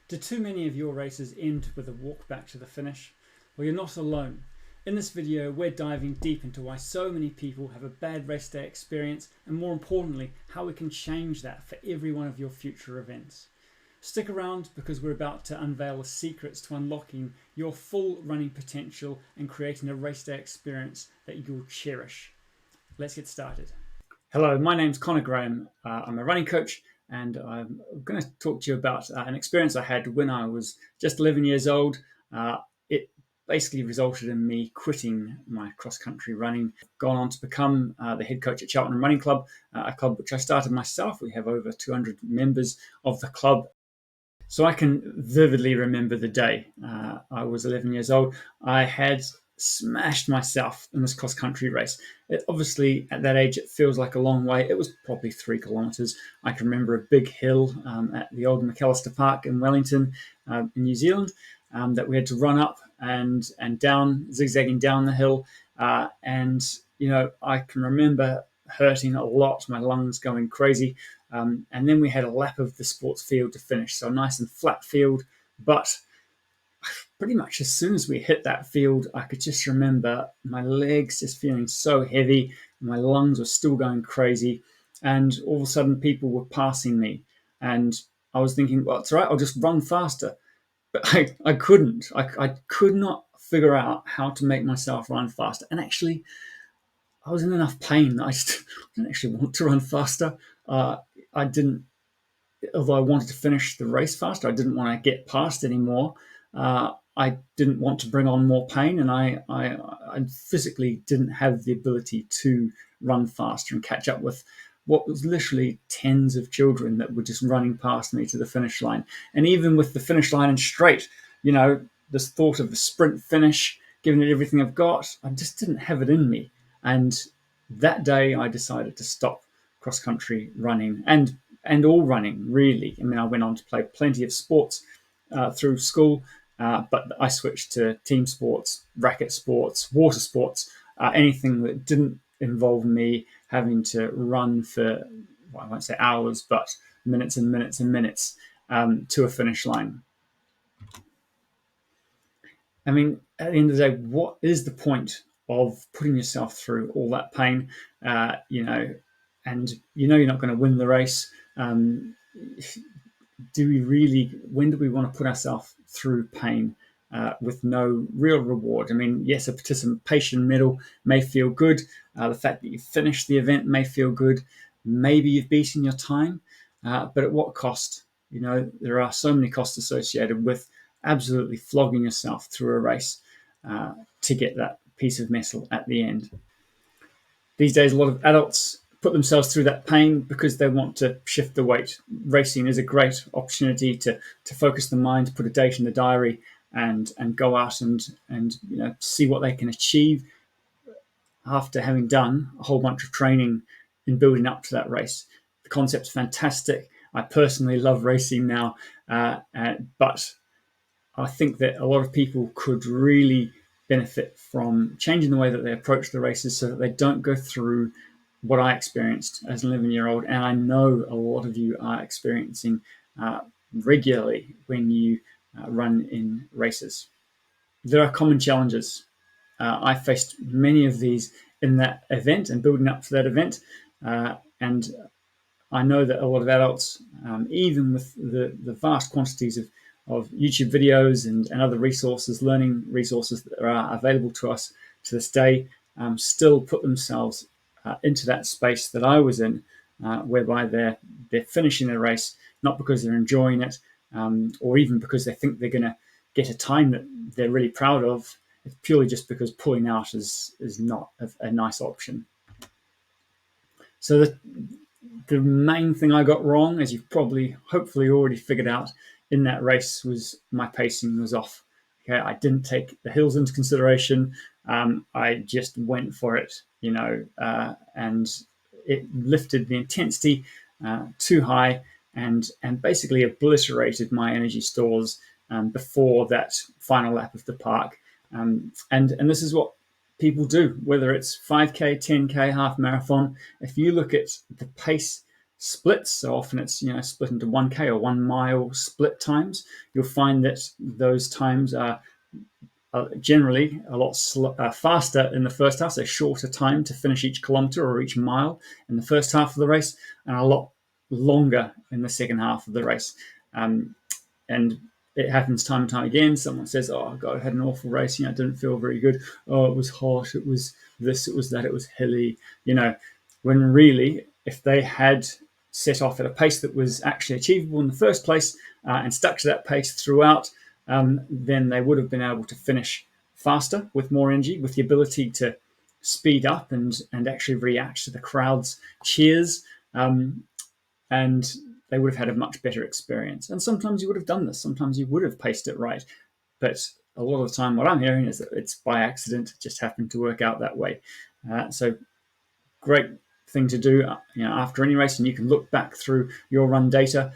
Do too many of your races end with a walk back to the finish? Well, you're not alone. In this video, we're diving deep into why so many people have a bad race day experience, and more importantly, how we can change that for every one of your future events. Stick around because we're about to unveil the secrets to unlocking your full running potential and creating a race day experience that you'll cherish. Let's get started. Hello, my name's Connor Graham. I'm a running coach, and I'm going to talk to you about an experience I had when I was just 11 years old. It basically resulted in me quitting my cross-country running, gone on to become the head coach at Cheltenham Running Club, a club which I started myself. We have over 200 members of the club. So I can vividly remember the day. I was 11 years old. I had smashed myself in this cross-country race. Obviously, at that age, it feels like a long way. It was probably 3 kilometres. I can remember a big hill at the old McAllister Park in Wellington, in New Zealand, that we had to run up and down, zigzagging down the hill. And I can remember hurting a lot, my lungs going crazy. And then we had a lap of the sports field to finish. So a nice and flat field, but pretty much as soon as we hit that field, I could just remember my legs just feeling so heavy. My lungs were still going crazy. And all of a sudden people were passing me. And I was thinking, well, it's all right, I'll just run faster. But I couldn't. I could not figure out how to make myself run faster. And actually, I was in enough pain that I just didn't actually want to run faster. I didn't, although I wanted to finish the race faster, I didn't want to get past anymore. I didn't want to bring on more pain, and I physically didn't have the ability to run faster and catch up with what was literally tens of children that were just running past me to the finish line. And even with the finish line in straight, this thought of a sprint finish, giving it everything I've got, I just didn't have it in me. And that day I decided to stop cross-country running and all running, really. I mean, I went on to play plenty of sports through school, but I switched to team sports, racket sports, water sports, anything that didn't involve me having to run for, well, I won't say hours, but minutes and minutes and minutes to a finish line. I mean, at the end of the day, what is the point of putting yourself through all that pain, and you're not going to win the race? When do we want to put ourselves through pain with no real reward? I mean, yes, a participation medal may feel good. The fact that you finished the event may feel good. Maybe you've beaten your time, but at what cost? There are so many costs associated with absolutely flogging yourself through a race to get that piece of metal at the end. These days, a lot of adults put themselves through that pain because they want to shift the weight. Racing is a great opportunity to focus the mind, put a date in the diary, and go out and see what they can achieve after having done a whole bunch of training in building up to that race. The concept's fantastic. I personally love racing now, but I think that a lot of people could really benefit from changing the way that they approach the races so that they don't go through what I experienced as an 11-year-old. And I know a lot of you are experiencing regularly when you run in races. There are common challenges. I faced many of these in that event and building up to that event. And I know that a lot of adults, even with the vast quantities of YouTube videos and other resources, learning resources that are available to us to this day, still put themselves into that space that I was in, whereby they're finishing their race, not because they're enjoying it, or even because they think they're going to get a time that they're really proud of. It's purely just because pulling out is not a nice option. So the main thing I got wrong, as you've probably hopefully already figured out in that race, was my pacing was off. Okay, I didn't take the hills into consideration. I just went for it, and it lifted the intensity too high and basically obliterated my energy stores before that final lap of the park. And this is what people do, whether it's 5K, 10K, half marathon. If you look at the pace splits. So often it's split into 1K or 1 mile split times. You'll find that those times are generally a lot faster in the first half, so shorter time to finish each kilometer or each mile in the first half of the race, and a lot longer in the second half of the race. And it happens time and time again. Someone says, "Oh God, I had an awful race. I didn't feel very good. Oh, it was hot. It was this. It was that. It was hilly." When really, if they had set off at a pace that was actually achievable in the first place and stuck to that pace throughout, then they would have been able to finish faster with more energy, with the ability to speed up and actually react to the crowd's cheers. And they would have had a much better experience. And sometimes you would have done this. Sometimes you would have paced it right. But a lot of the time, what I'm hearing is that it's by accident. It just happened to work out that way. So great thing to do after any race, and you can look back through your run data,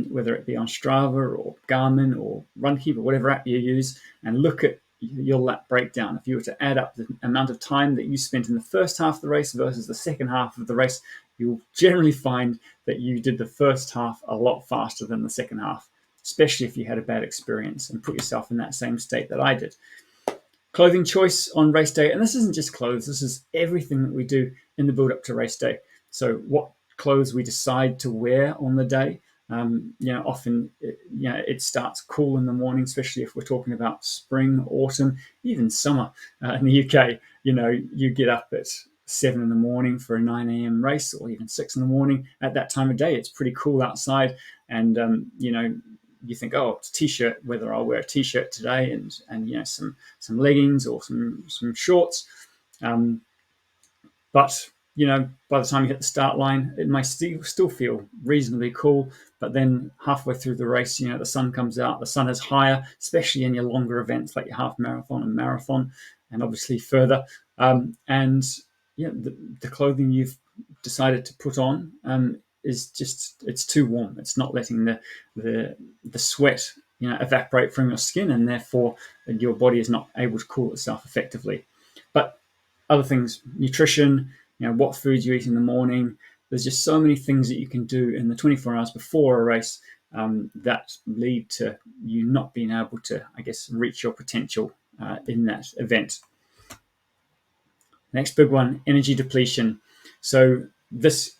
whether it be on Strava or Garmin or Runkeep or whatever app you use, and look at your lap breakdown. If you were to add up the amount of time that you spent in the first half of the race versus the second half of the race, you'll generally find that you did the first half a lot faster than the second half, especially if you had a bad experience and put yourself in that same state that I did. Clothing choice on race day, and this isn't just clothes, this is everything that we do in the build up to race day. So what clothes we decide to wear on the day. Often it starts cool in the morning, especially if we're talking about spring, autumn, even summer. In the UK, you get up at 7 in the morning for a 9 a.m. race, or even 6 in the morning. At that time of day, it's pretty cool outside, and you think, oh, it's a t-shirt, whether I'll wear a t-shirt today and some leggings or some shorts. But by the time you hit the start line, it may still feel reasonably cool. But then halfway through the race, the sun comes out, the sun is higher, especially in your longer events like your half marathon and marathon, and obviously further. The clothing you've decided to put on is just, it's too warm. It's not letting the sweat evaporate from your skin, and therefore your body is not able to cool itself effectively. But other things, nutrition, what food you eat in the morning. There's just so many things that you can do in the 24 hours before a race that lead to you not being able to, reach your potential in that event. Next big one, energy depletion. So this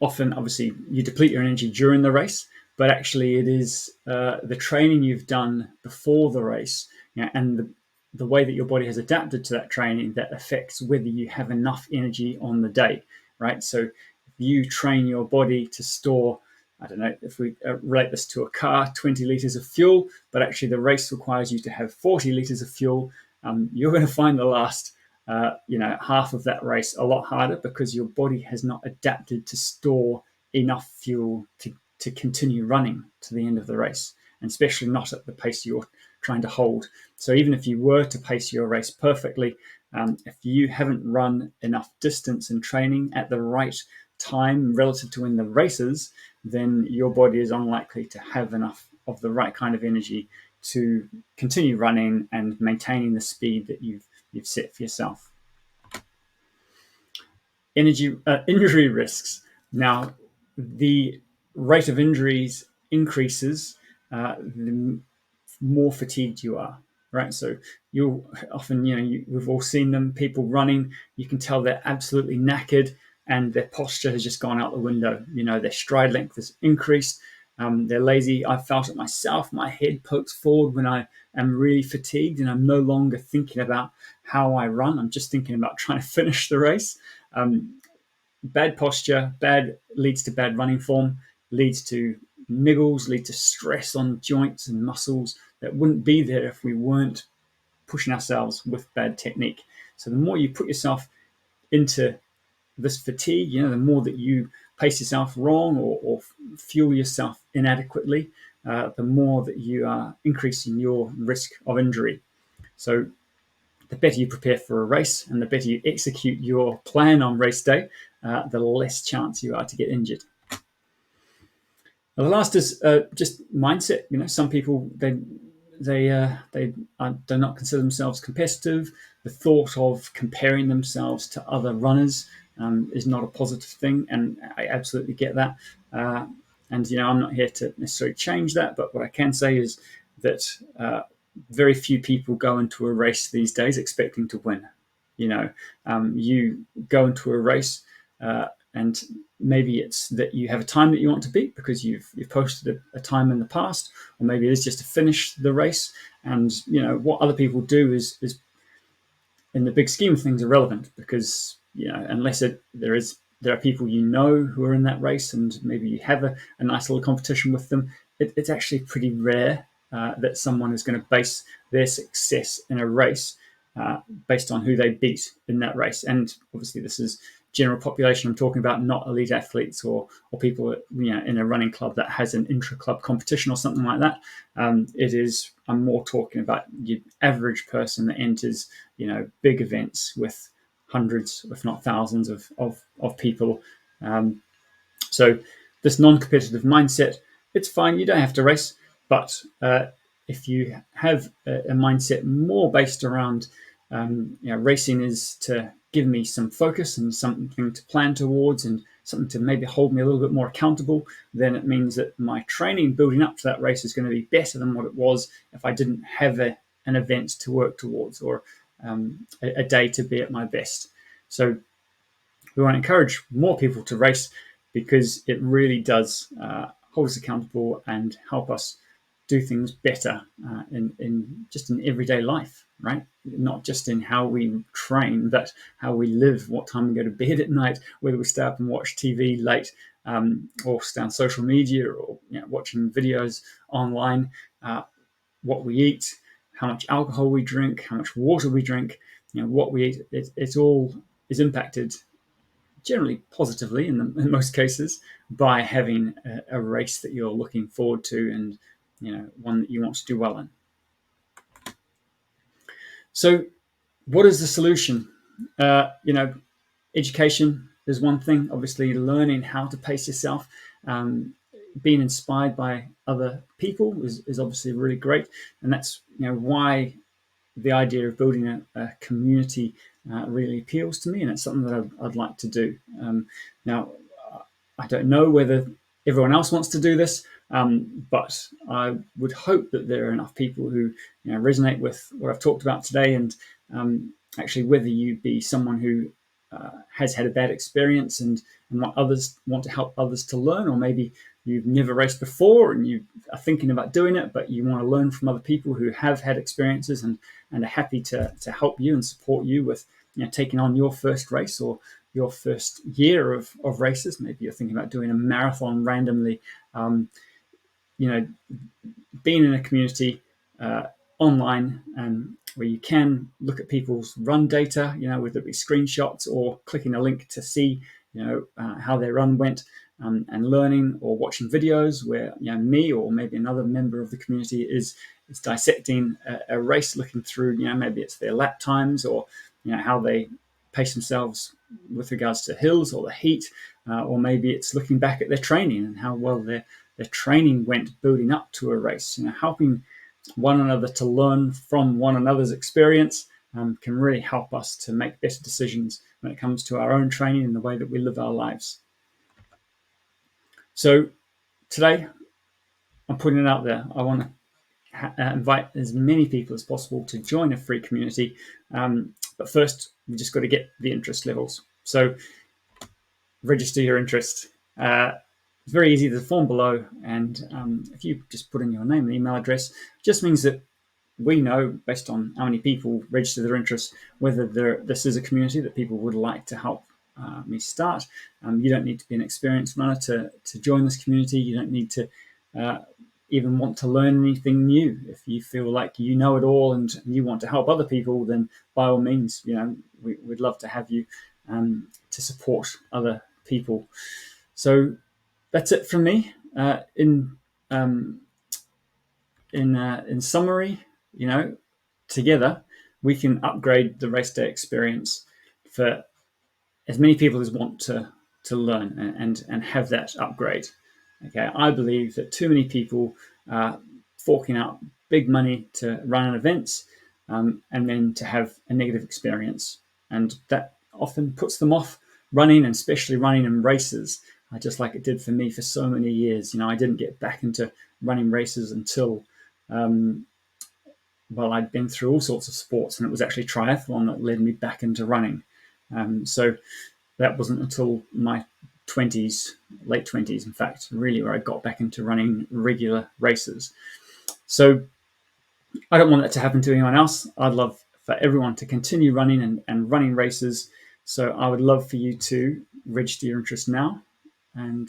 often, obviously, you deplete your energy during the race, but actually it is the training you've done before the race and the way that your body has adapted to that training that affects whether you have enough energy on the day, right? So if you train your body to store, I don't know, if we relate this to a car, 20 litres of fuel, but actually the race requires you to have 40 litres of fuel, you're going to find the last half of that race a lot harder, because your body has not adapted to store enough fuel to continue running to the end of the race, and especially not at the pace you're trying to hold. So even if you were to pace your race perfectly, if you haven't run enough distance in training at the right time relative to when the race is, then your body is unlikely to have enough of the right kind of energy to continue running and maintaining the speed that you've set for yourself. Injury risks. Now, the rate of injuries increases the more fatigued you are, right? So you'll often, we've all seen them, people running, you can tell they're absolutely knackered and their posture has just gone out the window. Their stride length has increased. They're lazy. I've felt it myself. My head pokes forward when I am really fatigued, and I'm no longer thinking about how I run. I'm just thinking about trying to finish the race. Bad posture, leads to bad running form, leads to niggles, leads to stress on joints and muscles that wouldn't be there if we weren't pushing ourselves with bad technique. So the more you put yourself into this fatigue, the more that you pace yourself wrong or fuel yourself inadequately, the more that you are increasing your risk of injury. So the better you prepare for a race and the better you execute your plan on race day, the less chance you are to get injured. Now, the last is just mindset. Some people, they do not consider themselves competitive. The thought of comparing themselves to other runners is not a positive thing, and I absolutely get that. And I'm not here to necessarily change that, but what I can say is that very few people go into a race these days expecting to win. You go into a race, and maybe it's that you have a time that you want to beat because you've posted a time in the past, or maybe it is just to finish the race. And what other people do is in the big scheme of things irrelevant, because unless there are people who are in that race, and maybe you have a nice little competition with them, it's actually pretty rare that someone is going to base their success in a race based on who they beat in that race. And obviously this is general population I'm talking about, not elite athletes or people in a running club that has an intra-club competition or something like that. I'm more talking about your average person that enters big events with hundreds, if not thousands of people. So this non-competitive mindset, it's fine. You don't have to race, but if you have a mindset more based around racing is to give me some focus and something to plan towards and something to maybe hold me a little bit more accountable, then it means that my training building up to that race is going to be better than what it was if I didn't have an event to work towards, or a day to be at my best. So we want to encourage more people to race, because it really does hold us accountable and help us do things better in everyday life, right? Not just in how we train, but how we live, what time we go to bed at night, whether we stay up and watch TV late, or stay on social media, or watching videos online, what we eat, how much alcohol we drink, how much water we drink, what we eat. It all is impacted generally positively in most cases by having a race that you're looking forward to, and one that you want to do well in. So what is the solution? Education is one thing. Obviously, learning how to pace yourself, being inspired by other people is obviously really great, and that's why the idea of building a community really appeals to me, and it's something that I'd like to do. Now, I don't know whether everyone else wants to do this, but I would hope that there are enough people who resonate with what I've talked about today, and actually whether you be someone who has had a bad experience and want to help others to learn, or maybe you've never raced before and you are thinking about doing it, but you want to learn from other people who have had experiences and are happy to help you and support you with taking on your first race or your first year of races. Maybe you're thinking about doing a marathon randomly. Being in a community online, where you can look at people's run data, whether it be screenshots or clicking a link to see, how their run went, and learning or watching videos where me or maybe another member of the community is dissecting a race, looking through, maybe it's their lap times, or how they pace themselves with regards to hills or the heat, or maybe it's looking back at their training and how well their training went building up to a race. Helping one another to learn from one another's experience can really help us to make better decisions when it comes to our own training and the way that we live our lives. So today, I'm putting it out there. I want to invite as many people as possible to join a free community. But first, we just got to get the interest levels. So register your interest. It's very easy. There's a form below, and if you just put in your name and email address, it just means that we know, based on how many people register their interest, whether this is a community that people would like to help me start. You don't need to be an experienced runner to join this community. You don't need to even want to learn anything new. If you feel like you know it all and you want to help other people, then by all means, we'd love to have you to support other people. So that's it from me. In summary, together we can upgrade the race day experience for as many people as want to learn and have that upgrade. Okay, I believe that too many people are forking out big money to run events, and then to have a negative experience, and that often puts them off running, and especially running in races, just like it did for me for so many years. I didn't get back into running races until, well, I'd been through all sorts of sports, and it was actually triathlon that led me back into running. So that wasn't until my 20s, late 20s, in fact, really, where I got back into running regular races. So I don't want that to happen to anyone else. I'd love for everyone to continue running and running races. So I would love for you to register your interest now, and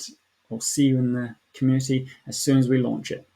I'll see you in the community as soon as we launch it.